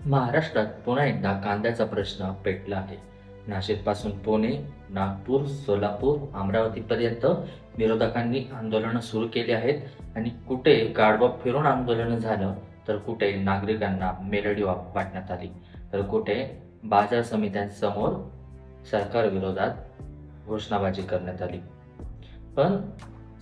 महाराष्ट्रात पुन्हा एकदा कांद्याचा प्रश्न पेटला आहे. नाशिकपासून पुणे, नागपूर, सोलापूर, अमरावतीपर्यंत विरोधकांनी आंदोलनं सुरू केली आहेत आणि कुठे गाढवा फिरून आंदोलन झालं, तर कुठे नागरिकांना मेलडी वाटण्यात आली, तर कुठे बाजार समित्यांसमोर सरकारविरोधात घोषणाबाजी करण्यात आली. पण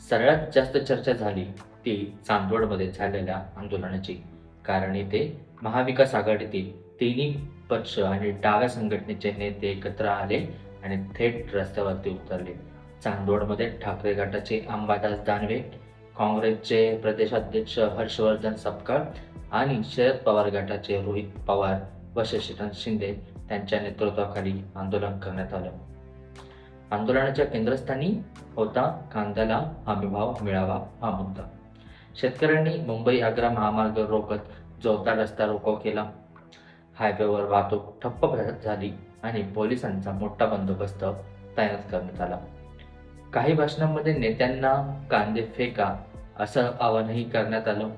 सगळ्यात जास्त चर्चा झाली ती चांदवडमध्ये झालेल्या आंदोलनाची. कारण इथे महाविकास आघाडीतील तिन्ही पक्ष आणि डाव्या संघटनेचे नेते एकत्र आले आणि थेट रस्त्यावरती उतरले. चांदवडमध्ये ठाकरे गटाचे अंबादास दानवे, काँग्रेसचे प्रदेशाध्यक्ष हर्षवर्धन सपकाळ आणि शरद पवार गटाचे रोहित पवार व शशिकांत शिंदे त्यांच्या नेतृत्वाखाली आंदोलन करण्यात आलं. आंदोलनाच्या केंद्रस्थानी होता कांद्याला हमीभाव मिळावा हा मुद्दा. शेतकऱ्यांनी मुंबई आग्रा महामार्ग रोखत जोरदार रस्ता रोको केला. हायवेवर वाहतूक ठप्प झाली आणि पोलिसांचा मोठा बंदोबस्त तैनात करण्यात आला. काही भाषणांमध्ये नेत्यांना कांदे फेका असं आवाहनही करण्यात आलं.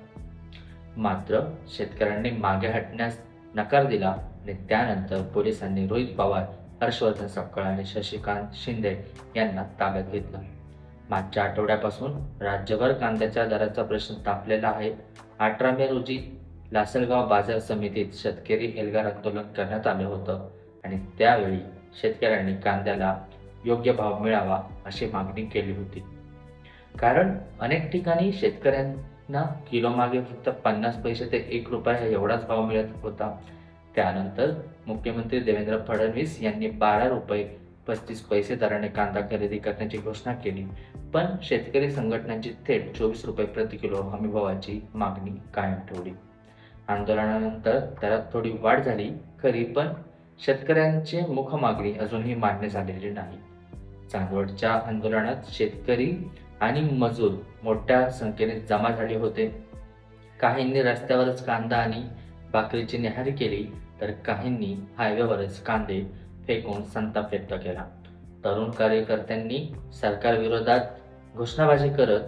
मात्र शेतकऱ्यांनी मागे हटण्यास नकार दिला आणि त्यानंतर पोलिसांनी रोहित पवार, हर्षवर्धन सपकाळ आणि शशिकांत शिंदे यांना ताब्यात घेतलं. मागच्या आठवड्यापासून राज्यभर कांद्याच्या दराचा प्रश्न तापलेला आहे. 18 मे रोजी लासलगाव बाजार समितीत शेतकरी एल्गार आंदोलन करण्यात आलं होतं आणि त्यावेळी शेतकऱ्यांनी कांद्याला योग्य भाव मिळावा अशी मागणी केली होती. कारण अनेक ठिकाणी शेतकऱ्यांना किलोमागे फक्त 50 पैसे ते 1 रुपया एवढाच भाव मिळत होता. त्यानंतर मुख्यमंत्री देवेंद्र फडणवीस यांनी 12 रुपये 35 पैसे दराने कांदा खरेदी करण्याची घोषणा केली. पण शेतकरी संघटनांची थेट 24 रुपये प्रति किलो हमीभावाची मागणी कायम ठेवली. आंदोलनानंतर दरात थोडी वाढ झाली खरी, पण शेतकऱ्यांची मुख्य मागणी अजूनही मान्य झालेली नाही. चांदवडच्या आंदोलनात शेतकरी आणि मजूर मोठ्या संख्येने जमा झाले होते. काहींनी रस्त्यावरच कांदा आणि भाकरीची न्याहारी केली, तर काहींनी हायवेवरच कांदे फेकून संताप व्यक्त केला. तरुण कार्यकर्त्यांनी सरकारविरोधात घोषणाबाजी करत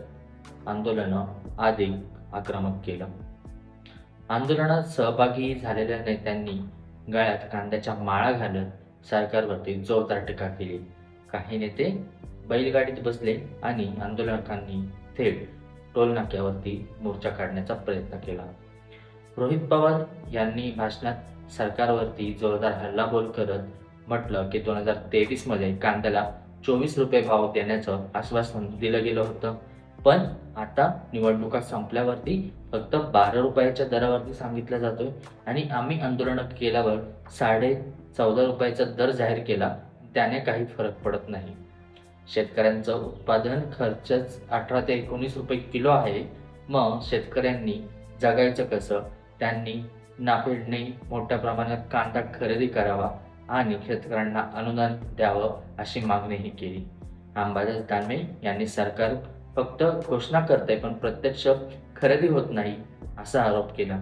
आंदोलनं अधिक आक्रमक केलं. आंदोलनात सहभागी झालेल्या नेत्यांनी गळ्यात कांद्याच्या माळा घालत सरकारवरती जोरदार टीका केली. काही नेते बैलगाडीत बसले आणि आंदोलकांनी थेट टोल नाक्यावरती मोर्चा काढण्याचा प्रयत्न केला. रोहित पवार यांनी भाषणात सरकारवरती जोरदार हल्लाबोल करत म्हटलं की 2023 मध्ये कांद्याला 24 रुपये भाव देण्याचं आश्वासन दिलं गेलं होतं, पण आता निवडणुका संपल्यावरती फक्त 12 रुपयाच्या दरावरती सांगितलं जातोय आणि आम्ही आंदोलन केल्यावर 14.5 रुपयाचा दर जाहीर केला, त्याने काही फरक पडत नाही. शेतकऱ्यांचं उत्पादन खर्चच 18 ते 19 रुपये किलो आहे. मग शेतकऱ्यांनी जगायचं कसं? त्यांनी नाफेडने मोठ्या प्रमाणात कांदा खरेदी करावा आणि शेतकऱ्यांना अनुदान द्यावं अशी मागणीही केली. अंबादास दानवे यांनी सरकार फक्त घोषणा करते पण प्रत्यक्ष खरेदी होत नाही असा आरोप केला.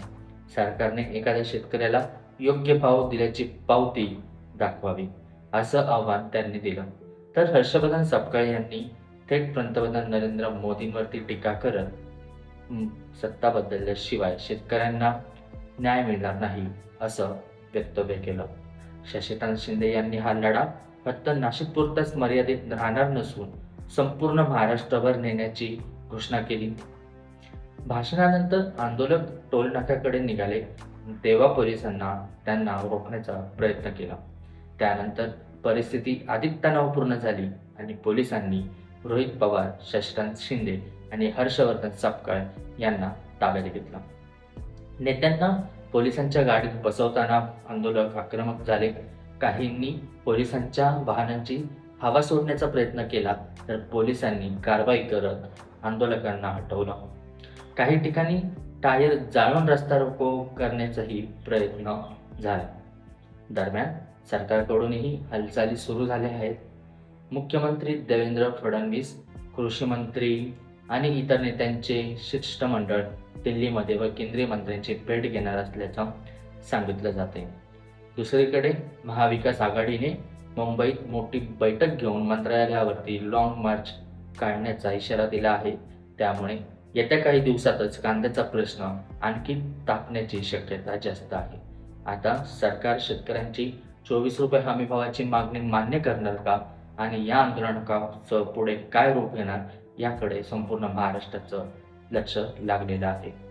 सरकारने एखाद्या शेतकऱ्याला योग्य भाव दिल्याची पावती दाखवावी असं आव्हान त्यांनी दिलं. तर हर्षवर्धन सपकाळ यांनी थेट पंतप्रधान नरेंद्र मोदींवरती टीका करत सत्ता बदलल्याशिवाय शेतकऱ्यांना न्याय मिळणार नाही असं वक्तव्य केलं. शशिकांत शिंदे यांनी हा लढा फक्त नाशिकपुरताच मर्यादित राहणार नसून संपूर्ण महाराष्ट्रभर नेण्याची घोषणा केली. भाषणानंतर आंदोलक टोल नाक्याकडे निघाले तेव्हा पोलिसांना त्यांना रोखण्याचा प्रयत्न केला. त्यानंतर परिस्थिती अधिक तणावपूर्ण झाली आणि पोलिसांनी रोहित पवार, शशिकांत शिंदे आणि हर्षवर्धन सपकाळ यांना ताब्यात घेतला. नेत्यांना पोलिसांच्या गाडीत बसवताना आंदोलक आक्रमक झाले. काहींनी पोलिसांच्या वाहनांची हवा सोडण्याचा प्रयत्न केला, तर पोलिसांनी कारवाई करत आंदोलकांना हटवलं. काही ठिकाणी टायर जाळून रस्ता रोको करण्याचाही प्रयत्न झाला. दरम्यान सरकारकडूनही हालचाली सुरू झाल्या आहेत. मुख्यमंत्री देवेंद्र फडणवीस, कृषी मंत्री आणि इतर नेत्यांचे शिष्टमंडळ दिल्लीमध्ये व केंद्रीय मंत्र्यांची भेट घेणार असल्याचं सांगितलं जाते. दुसरीकडे महाविकास आघाडीने मुंबईत मोठी बैठक घेऊन मंत्रालयावरती लॉंग मार्च काढण्याचा इशारा दिला आहे. त्यामुळे येत्या काही दिवसातच कांद्याचा प्रश्न आणखी तापण्याची शक्यता जास्त आहे. आता सरकार शेतकऱ्यांची 24 रुपये हमीभावाची मागणी मान्य करणार का आणि या आंदोलनाचं पुढे काय रूप घेणार याकडे संपूर्ण महाराष्ट्राचं लक्ष लागलेलं आहे.